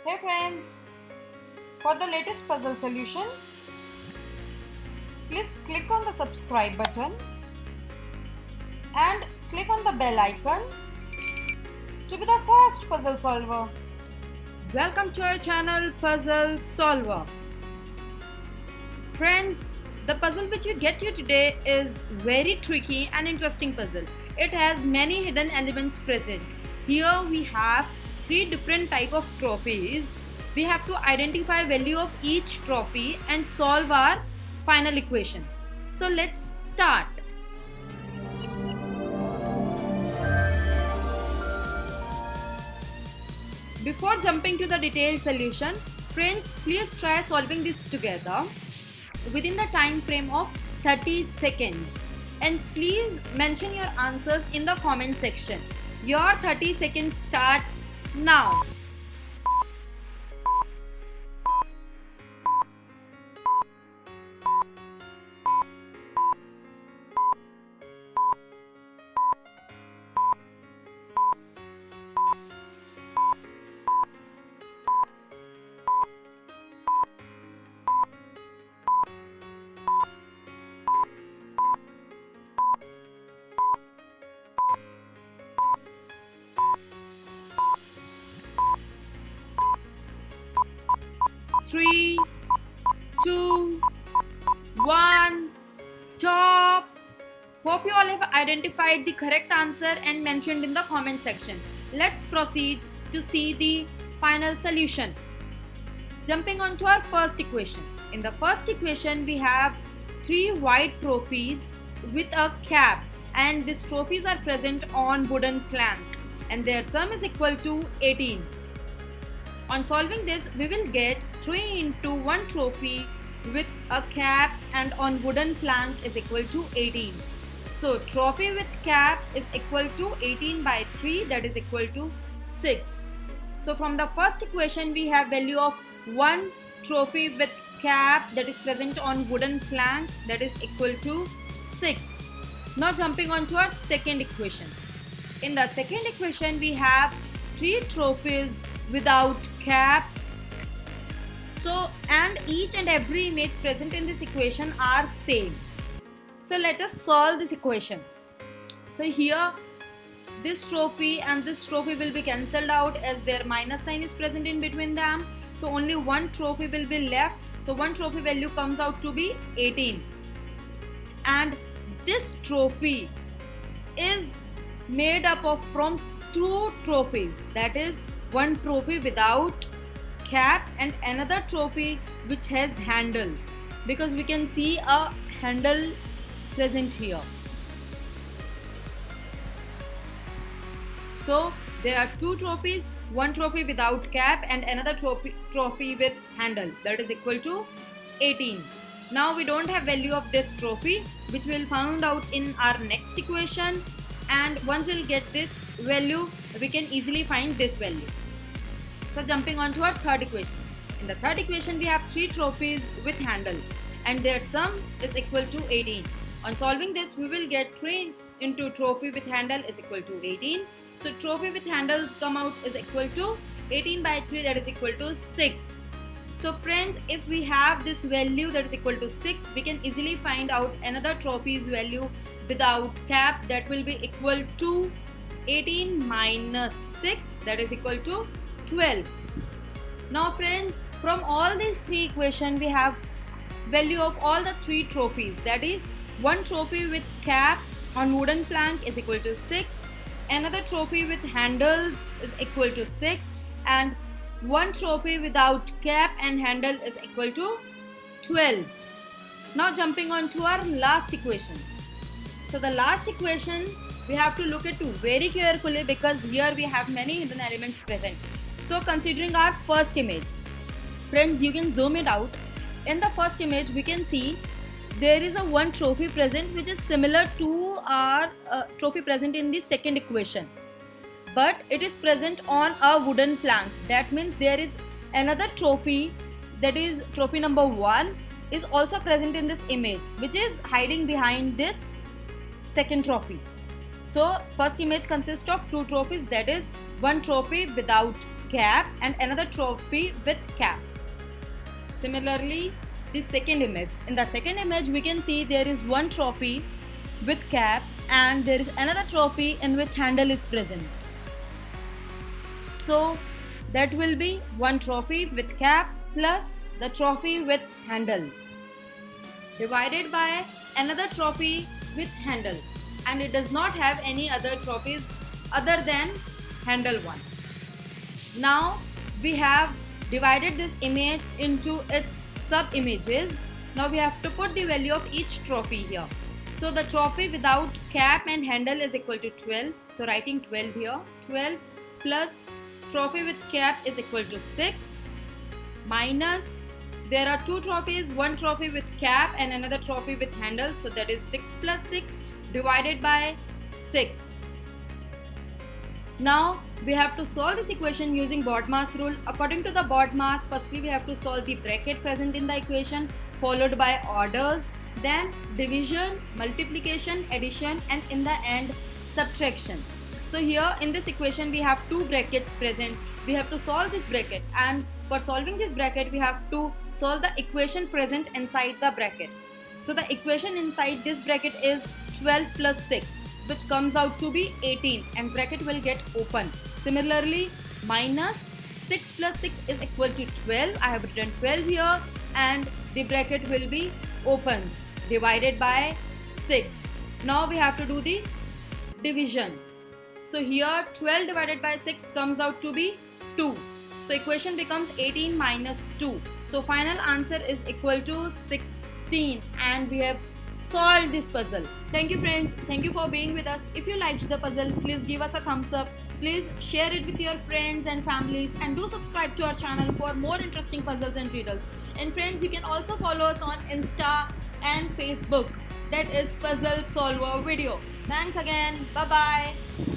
Hey friends, for the latest puzzle solution, please click on the subscribe button and click on the bell icon to be the first puzzle solver. Welcome to our channel Puzzle Solver. Friends, the puzzle which we get you today is very tricky and interesting puzzle. It has many hidden elements present. Here we have 3 different type of trophies. We have to identify value of each trophy and solve our final equation. So let's start. Before jumping to the detailed solution, friends, please try solving this together within the time frame of 30 seconds. And please mention your answers in the comment section. Your 30 seconds starts now. Three, two, one, stop. Hope you all have identified the correct answer and mentioned in the comment section. Let's proceed to see the final solution. Jumping on to our first equation. In the first equation, we have 3 white trophies with a cap, and these trophies are present on wooden plank and their sum is equal to 18. On solving this, we will get 3 into 1 trophy with a cap and on wooden plank is equal to 18. So trophy with cap is equal to 18 by 3, that is equal to 6. So from the first equation, we have value of 1 trophy with cap that is present on wooden plank, that is equal to 6. Now jumping on to our second equation. In the second equation, we have 3 trophies without cap. So, and each and every image present in this equation are same. So let us solve this equation. So here this trophy and this trophy will be cancelled out as their minus sign is present in between them. So only 1 trophy will be left. So 1 trophy value comes out to be 18. And this trophy is made up of from 2 trophies, that is 1 trophy without cap and another trophy which has handle, because we can see a handle present here. So there are 2 trophies, 1 trophy without cap and another trophy with handle, that is equal to 18. Now we don't have value of this trophy, which we'll find out in our next equation, and once we'll get this value, we can easily find this value. So jumping on to our third equation. In the third equation, we have 3 trophies with handle and their sum is equal to 18. On solving this, we will get 3 into trophy with handle is equal to 18. So trophy with handles come out is equal to 18 by 3, that is equal to 6. So friends, if we have this value that is equal to 6, we can easily find out another trophy's value without cap, that will be equal to 18 minus 6, that is equal to 12. Now friends, from all these 3 equations, we have value of all the 3 trophies, that is 1 trophy with cap on wooden plank is equal to 6, another trophy with handles is equal to 6, and 1 trophy without cap and handle is equal to 12. Now jumping on to our last equation. So the last equation, we have to look at very carefully because here we have many hidden elements present. So considering our first image, friends, you can zoom it out. In the first image, we can see there is a 1 trophy present which is similar to our trophy present in the second equation, but it is present on a wooden plank. That means there is another trophy, that is trophy number 1 is also present in this image, which is hiding behind this second trophy. So first image consists of 2 trophies, that is 1 trophy without cap and another trophy with cap. Similarly, the second image. In the second image, we can see there is one trophy with cap and there is another trophy in which handle is present. So that will be one trophy with cap plus the trophy with handle divided by another trophy with handle, and it does not have any other trophies other than handle one. Now we have divided this image into its sub images. Now we have to put the value of each trophy here. So the trophy without cap and handle is equal to 12. So writing 12 here. 12 plus trophy with cap is equal to 6 minus, there are two trophies, one trophy with cap and another trophy with handle, so that is 6 plus 6 divided by 6. Now we have to solve this equation using BODMAS rule. According to the BODMAS, firstly we have to solve the bracket present in the equation, followed by orders, then division, multiplication, addition, and in the end subtraction. So here in this equation we have two brackets present. We have to solve this bracket, and for solving this bracket we have to solve the equation present inside the bracket. So the equation inside this bracket is 12 plus 6, which comes out to be 18, and bracket will get open. Similarly, minus 6 plus 6 is equal to 12. I have written 12 here, and the bracket will be opened, divided by 6. Now we have to do the division. So here 12 divided by 6 comes out to be 2. So equation becomes 18 minus 2. So final answer is equal to 16, and we have solved this puzzle. Thank you friends. Thank you for being with us. If you liked the puzzle, please give us a thumbs up. Please share it with your friends and families, and do subscribe to our channel for more interesting puzzles and riddles. And friends, you can also follow us on Insta and Facebook. That is Puzzle Solver Video. Thanks again. Bye bye.